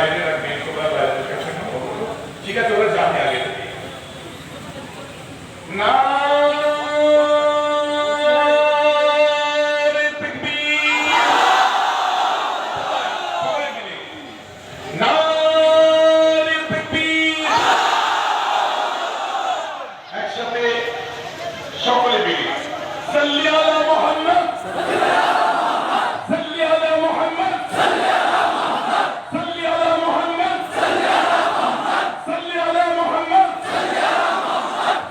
বাইরে রাখবেন, তোমরা বাইরে কাছে ঠিক আছে, ওরা জানে আগে থেকে না। সকলে মিলে সাল্লি আলা মুহাম্মদ, সাল্লি আলা মুহাম্মদ, সাল্লি আলা মুহাম্মদ, সাল্লি আলা মুহাম্মদ, সাল্লি আলা মুহাম্মদ,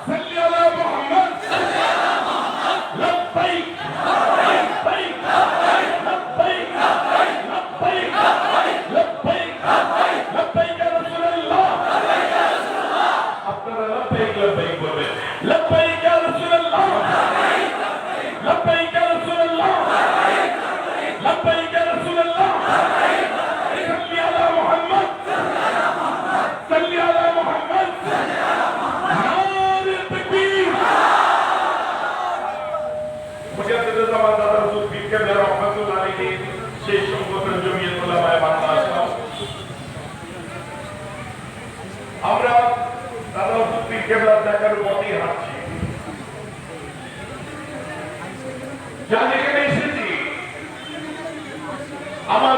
সাল্লি আলা মুহাম্মদ, লব্বাইক লব্বাইক লব্বাইক লব্বাইক লব্বাইক লব্বাইক ইয়া রাসূলুল্লাহ। আপনারা লব্বাইক লব্বাইক বলবেন, লব্বাইক ইয়া রাসূলুল্লাহ, লব্বাইক ইয়া রাসূলুল্লাহ, লব্বাইক ইয়া রাসূলুল্লাহ। সাল্লি আলা মুহাম্মদ, সাল্লি আলা মুহাম্মদ, নারে তাকবীর। মুজাদ্দিদ জামান দাদা হুজুর পীর কেবলা রাহমাতুল্লাহ আলাইহি সেই সংগঠন জমিয়ত উলামায়ে বাংলাদেশ, আমরা দাদা হুজুর পীর কেবলা দেখার পথে হাঁটছি। যা যেখানে এসেছি আমার